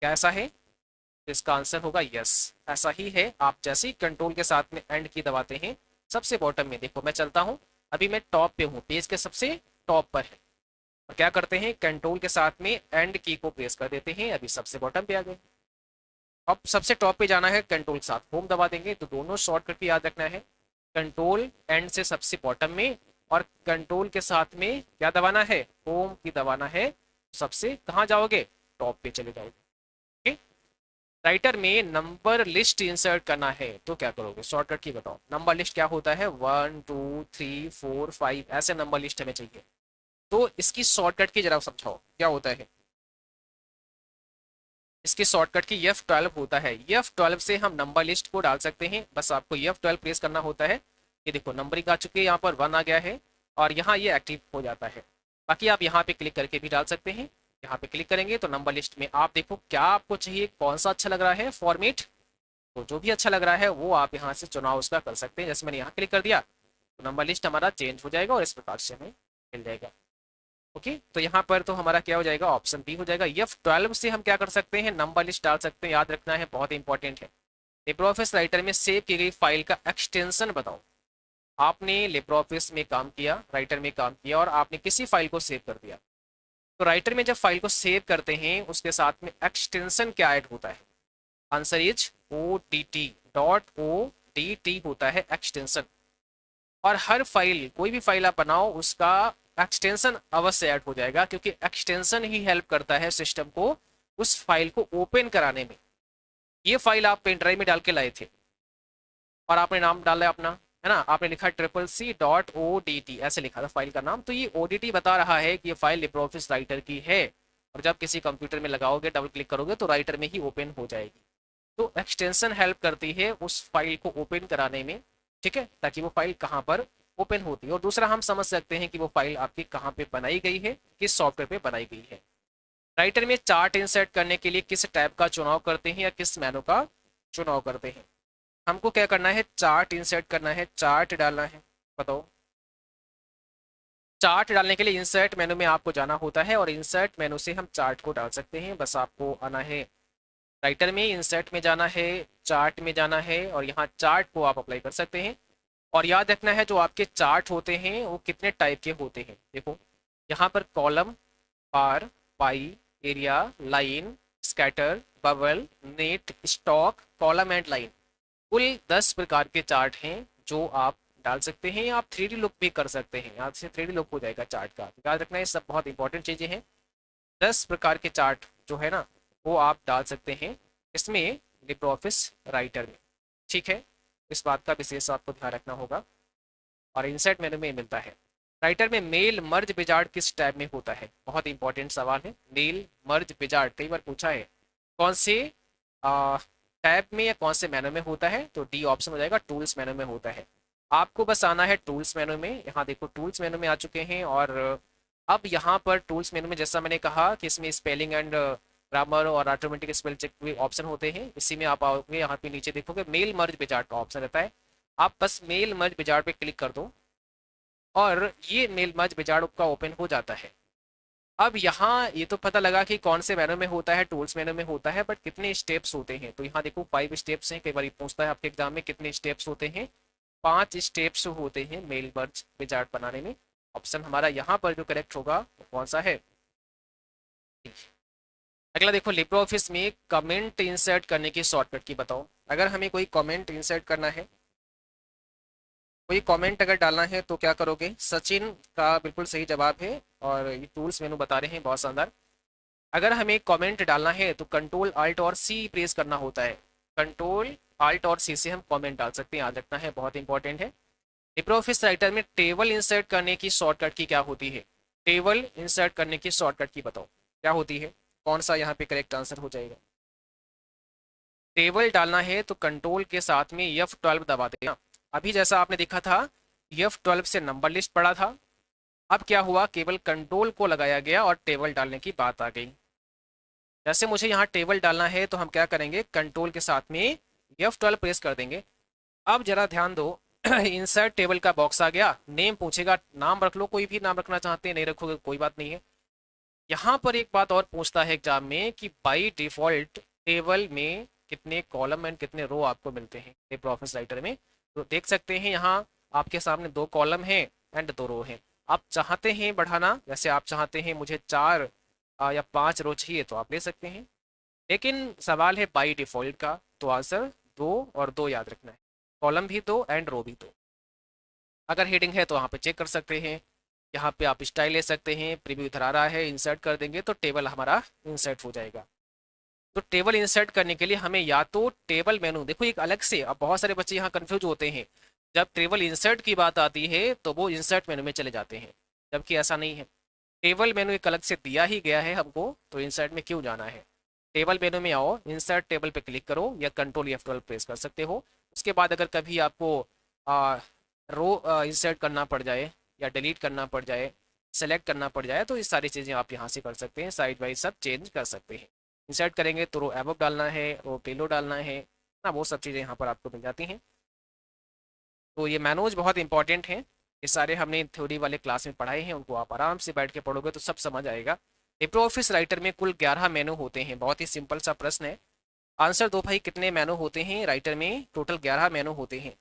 क्या ऐसा है, तो इसका आंसर होगा यस, ऐसा ही है। आप जैसे ही कंट्रोल के साथ में एंड की दबाते हैं, सबसे बॉटम में देखो मैं चलता हूँ, अभी मैं टॉप पे हूँ, पेज के सबसे टॉप पर है, और क्या करते हैं, कंट्रोल के साथ में एंड की को प्रेस कर देते हैं, अभी सबसे बॉटम पे आ गए। अब सबसे टॉप पे जाना है, कंट्रोल के साथ होम दबा देंगे, तो दोनों शॉर्टकट भी याद रखना है, कंट्रोल एंड से सबसे बॉटम में, और कंट्रोल के साथ में क्या दबाना है, होम की दबाना है, सबसे कहाँ जाओगे, टॉप पे चले जाओगे। ठीक, राइटर में नंबर लिस्ट इंसर्ट करना है तो क्या करोगे, शॉर्टकट की बताओ। नंबर लिस्ट क्या होता है, 1 2 3 4 5 ऐसे नंबर लिस्ट हमें चाहिए, तो इसकी शॉर्टकट की जरा समझाओ क्या होता है। इसकी शॉर्टकट की F12 होता है, F12 से हम नंबर लिस्ट को डाल सकते हैं, बस आपको F12 प्रेस करना होता है। ये देखो नंबरिंग आ चुकी है, यहाँ पर 1 आ गया है और यहाँ ये एक्टिव हो जाता है। बाकी आप यहाँ पे क्लिक करके भी डाल सकते हैं, यहाँ पे क्लिक करेंगे तो नंबर लिस्ट में आप देखो क्या आपको चाहिए, कौन सा अच्छा लग रहा है फॉर्मेट, तो जो भी अच्छा लग रहा है वो आप यहाँ से चुनाव उसका कर सकते हैं। जैसे मैंने यहाँ क्लिक कर दिया तो नंबर लिस्ट हमारा चेंज हो जाएगा और इस प्रकार से हमें मिल जाएगा। ओके, तो यहाँ पर तो हमारा क्या हो जाएगा, ऑप्शन बी हो जाएगा। F12 से हम क्या कर सकते हैं, नंबर लिस्ट डाल सकते हैं, याद रखना है, बहुत इंपॉर्टेंट है। लिब्रोऑफिस राइटर में सेव की गई फाइल का एक्सटेंशन बताओ। आपने लिब्रोऑफिस में काम किया, राइटर में काम किया और आपने किसी फाइल को सेव कर दिया, तो राइटर में जब फाइल को सेव करते हैं उसके साथ में एक्सटेंशन क्या ऐड होता है, आंसर इज ODT होता है एक्सटेंशन। और हर फाइल, कोई भी फाइल आप बनाओ उसका एक्सटेंशन अवश्य ऐड हो जाएगा, क्योंकि एक्सटेंशन ही हेल्प करता है सिस्टम को उस फाइल को ओपन कराने में। ये फाइल आप पेन ड्राइव में डाल के लाए थे और आपने नाम डाला अपना, है ना, आपने लिखा CCC.ODT ऐसे लिखा था फाइल का नाम, तो ये ODT बता रहा है कि ये फाइल लिब्रोऑफिस राइटर की है, और जब किसी कंप्यूटर में लगाओगे, डबल क्लिक करोगे तो राइटर में ही ओपन हो जाएगी। तो एक्सटेंशन हेल्प करती है उस फाइल को ओपन कराने में, ठीक है, ताकि वो फाइल कहाँ पर ओपन होती है। और दूसरा हम समझ सकते हैं कि वो फाइल आपकी कहाँ पे बनाई गई है, किस सॉफ्टवेयर पे बनाई गई है। राइटर में चार्ट इंसर्ट करने के लिए किस टैब का चुनाव करते हैं या किस मेनू का चुनाव करते हैं। हमको क्या करना है, चार्ट इंसर्ट करना है, चार्ट डालना है, बताओ। चार्ट डालने के लिए इंसर्ट मेनू में आपको जाना होता है और इंसर्ट मेनू से हम चार्ट को डाल सकते हैं। बस आपको आना है राइटर में, इंसर्ट में जाना है, चार्ट में जाना है और यहाँ चार्ट को आप अप्लाई कर सकते हैं। और याद रखना है जो आपके चार्ट होते हैं वो कितने टाइप के होते हैं। देखो यहाँ पर column, bar, pi, area, line, scatter, bubble, net, stock, column and line, कुल 10 प्रकार के चार्ट हैं जो आप डाल सकते हैं। आप 3D लुक भी कर सकते हैं, यहाँ से 3D लुक हो जाएगा चार्ट का। याद रखना है सब बहुत इंपॉर्टेंट चीज़ें हैं। 10 प्रकार के चार्ट जो है ना वो आप डाल सकते हैं इसमें लिब्रोऑफिस राइटर में, ठीक है। इस बात का विशेष आपको ध्यान रखना होगा। और इंसर्ट मेनू में मिलता है। राइटर में मेल मर्ज विजार्ड किस टैब में होता है, बहुत इंपॉर्टेंट सवाल है। मेल मर्ज विजार्ड कई बार पूछा है, कौन से टैब में या कौन से मेनू में होता है, तो डी ऑप्शन हो जाएगा, टूल्स मेनू में होता है। आपको बस आना है टूल्स मेनू में। यहाँ देखो टूल्स मेनू में आ चुके हैं, और अब यहाँ पर टूल्स मेनू में जैसा मैंने कहा कि इसमें स्पेलिंग एंड ग्रामर और ऑटोमेटिक स्पेल चेक भी ऑप्शन होते हैं। इसी में आप आओगे, यहाँ पे नीचे देखोगे मेल मर्ज विजार्ड का ऑप्शन रहता है। आप बस मेल मर्ज विजार्ड पे क्लिक कर दो और ये मेल मर्ज विजार्ड का ओपन हो जाता है। अब यहाँ ये तो पता लगा कि कौन से मेनू में होता है, टूल्स मेनू में होता है, बट कितने स्टेप्स होते हैं, तो यहाँ देखो 5 स्टेप्स हैं। कई बार पूछता है आपके एग्जाम में कितने स्टेप्स होते हैं, 5 स्टेप्स होते हैं मेल मर्ज विजार्ड बनाने में। ऑप्शन हमारा यहाँ पर जो करेक्ट होगा वो कौन सा है। अगला देखो लिब्रे ऑफिस में कमेंट इंसर्ट करने की शॉर्टकट की बताओ। अगर हमें कोई कमेंट इंसर्ट करना है, कोई कमेंट अगर डालना है तो क्या करोगे। सचिन का बिल्कुल सही जवाब है, और ये टूल्स मेनू बता रहे हैं, बहुत शानदार। अगर हमें कमेंट डालना है तो कंट्रोल अल्ट और सी प्रेस करना होता है। कंट्रोल अल्ट और सी से हम कमेंट डाल सकते हैं, याद रखना है, बहुत इंपॉर्टेंट है। लिब्रे ऑफिस राइटर में टेबल इंसर्ट करने की शॉर्टकट की क्या होती है। टेबल इंसर्ट करने की शॉर्टकट की बताओ क्या होती है, कौन सा यहाँ पे करेक्ट आंसर हो जाएगा। टेबल डालना है तो कंट्रोल के साथ में F12 दबा देना। अभी जैसा आपने देखा था F12 से नंबर लिस्ट पड़ा था, अब क्या हुआ, केवल कंट्रोल को लगाया गया और टेबल डालने की बात आ गई। जैसे मुझे यहाँ टेबल डालना है तो हम क्या करेंगे, कंट्रोल के साथ में F12 प्रेस कर देंगे। अब जरा ध्यान दो, इंसर्ट टेबल का बॉक्स आ गया, नेम पूछेगा, नाम रख लो, कोई भी नाम रखना चाहते हैं, नहीं रखोगे कोई बात नहीं है। यहाँ पर एक बात और पूछता है एग्जाम में कि बाई डिफॉल्ट टेबल में कितने कॉलम एंड कितने रो आपको मिलते हैं लिब्रे ऑफिस राइटर में। तो देख सकते हैं यहाँ आपके सामने 2 कॉलम हैं एंड 2 रो हैं। आप चाहते हैं बढ़ाना, जैसे आप चाहते हैं मुझे 4 या 5 रो चाहिए तो आप ले सकते हैं, लेकिन सवाल है बाई डिफॉल्ट का, तो आंसर 2 और 2 याद रखना है, कॉलम भी 2 एंड रो भी 2। अगर हेडिंग है तो वहाँ पे चेक कर सकते हैं, यहाँ पे आप स्टाइल ले सकते हैं, प्रीव्यू इधर आ रहा है, इंसर्ट कर देंगे तो टेबल हमारा इंसर्ट हो जाएगा। तो टेबल इंसर्ट करने के लिए हमें या तो टेबल मेनू, देखो एक अलग से, अब बहुत सारे बच्चे यहाँ कंफ्यूज होते हैं, जब टेबल इंसर्ट की बात आती है तो वो इंसर्ट मेनू में चले जाते हैं, जबकि ऐसा नहीं है। टेबल मेनू एक अलग से दिया ही गया है हमको, तो इंसर्ट में क्यों जाना है। टेबल मेनू में आओ, इंसर्ट टेबल पे क्लिक करो या कंट्रोल F12 प्रेस कर सकते हो। उसके बाद अगर कभी आपको रो इंसर्ट करना पड़ जाए या डिलीट करना पड़ जाए, सेलेक्ट करना पड़ जाए, तो ये सारी चीज़ें आप यहाँ से कर सकते हैं, साइड बाई सब चेंज कर सकते हैं। इंसर्ट करेंगे तो रो एबव डालना है, रो पेलो डालना है ना, वो सब चीज़ें यहाँ पर आपको मिल जाती हैं। तो ये मैनूज बहुत इंपॉर्टेंट हैं, ये सारे हमने थ्योरी वाले क्लास में पढ़ाए हैं, उनको आप आराम से बैठ के पढ़ोगे तो सब समझ आएगा। लिब्रे ऑफिस राइटर में कुल 11 मेनू होते हैं, बहुत ही सिंपल सा प्रश्न है। आंसर दो भाई, कितने मेनू होते हैं राइटर में, टोटल 11 मेनू होते हैं।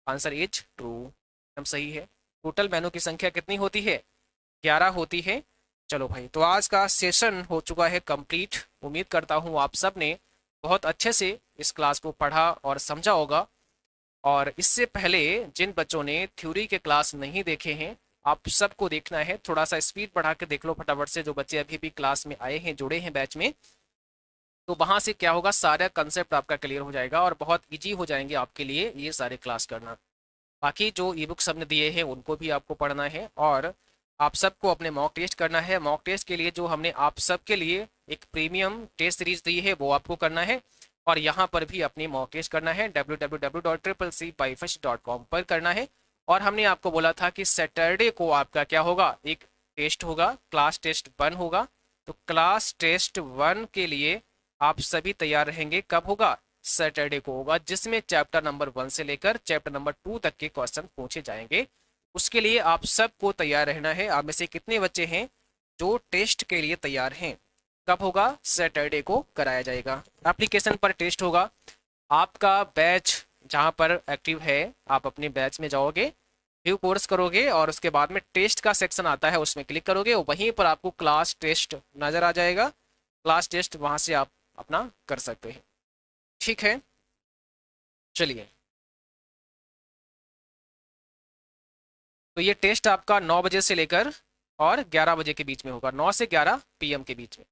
आंसर इज ट्रू, एकदम सही है। टोटल मेनू की संख्या कितनी होती है, 11 होती है। चलो भाई, तो आज का सेशन हो चुका है कंप्लीट। उम्मीद करता हूँ आप सब ने बहुत अच्छे से इस क्लास को पढ़ा और समझा होगा। और इससे पहले जिन बच्चों ने थ्योरी के क्लास नहीं देखे हैं, आप सबको देखना है, थोड़ा सा स्पीड बढ़ा के देख लो फटाफट से। जो बच्चे अभी भी क्लास में आए हैं, जुड़े हैं बैच में, तो वहाँ से क्या होगा, सारा कंसेप्ट आपका क्लियर हो जाएगा और बहुत ईजी हो जाएंगे आपके लिए ये सारे क्लास करना। बाकी जो ई बुक्स हमने दिए हैं उनको भी आपको पढ़ना है, और आप सबको अपने मॉक टेस्ट करना है। मॉक टेस्ट के लिए जो हमने आप सबके लिए एक प्रीमियम टेस्ट सीरीज दी है वो आपको करना है, और यहाँ पर भी अपनी मॉक टेस्ट करना है, www.cccpifesh.com पर करना है। और हमने आपको बोला था कि सैटरडे को आपका क्या होगा, एक टेस्ट होगा, क्लास टेस्ट 1 होगा। तो क्लास टेस्ट 1 के लिए आप सभी तैयार रहेंगे, कब होगा, सैटरडे को होगा, जिसमें चैप्टर नंबर 1 से लेकर चैप्टर नंबर 2 तक के क्वेश्चन पूछे जाएंगे। उसके लिए आप सबको तैयार रहना है। आप में से कितने बच्चे हैं जो टेस्ट के लिए तैयार हैं, कब होगा, सैटरडे को कराया जाएगा। एप्लीकेशन पर टेस्ट होगा, आपका बैच जहां पर एक्टिव है, आप अपने बैच में जाओगे, व्यू कोर्स करोगे, और उसके बाद में टेस्ट का सेक्शन आता है, उसमें क्लिक करोगे, वहीं पर आपको क्लास टेस्ट नजर आ जाएगा। क्लास टेस्ट वहां से आप अपना कर सकते हैं, ठीक है। चलिए, तो ये टेस्ट आपका 9 बजे से लेकर और 11 बजे के बीच में होगा, 9 से 11 पीएम के बीच में।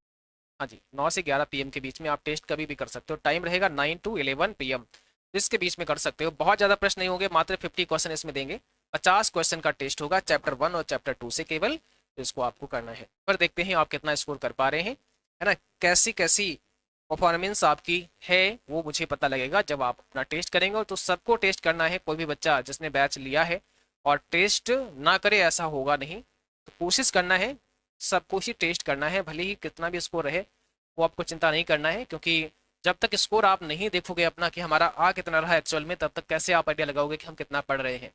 हाँ जी, 9 से 11 पीएम के बीच में आप टेस्ट कभी भी कर सकते हो। टाइम रहेगा 9 to 11 पीएम, इसके बीच में कर सकते हो। बहुत ज़्यादा प्रश्न नहीं होंगे, मात्र 50 क्वेश्चन इसमें देंगे। 50 क्वेश्चन का टेस्ट होगा चैप्टर 1 और चैप्टर 2 से केवल, तो इसको आपको करना है। पर देखते हैं आप कितना स्कोर कर पा रहे हैं, है ना। कैसी कैसी परफॉर्मेंस आपकी है वो मुझे पता लगेगा जब आप अपना टेस्ट करेंगे। और तो सबको टेस्ट करना है, कोई भी बच्चा जिसने बैच लिया है और टेस्ट ना करे ऐसा होगा नहीं। तो कोशिश करना है, सबको ही टेस्ट करना है, भले ही कितना भी स्कोर रहे वो आपको चिंता नहीं करना है, क्योंकि जब तक स्कोर आप नहीं देखोगे अपना कि हमारा आ कितना रहा एक्चुअल में, तब तक कैसे आप आइडिया लगाओगे कि हम कितना पढ़ रहे हैं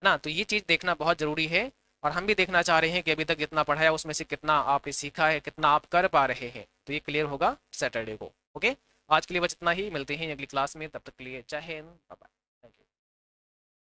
ना। तो ये चीज़ देखना बहुत ज़रूरी है। और हम भी देखना चाह रहे हैं कि अभी तक कितना पढ़ा है उसमें से कितना आपने सीखा है, कितना आप कर पा रहे हैं। तो ये क्लियर होगा सैटरडे को। ओके, आज के लिए बस इतना ही, मिलते हैं अगली क्लास में, तब तक के लिए जय हिंद, बाय बाय।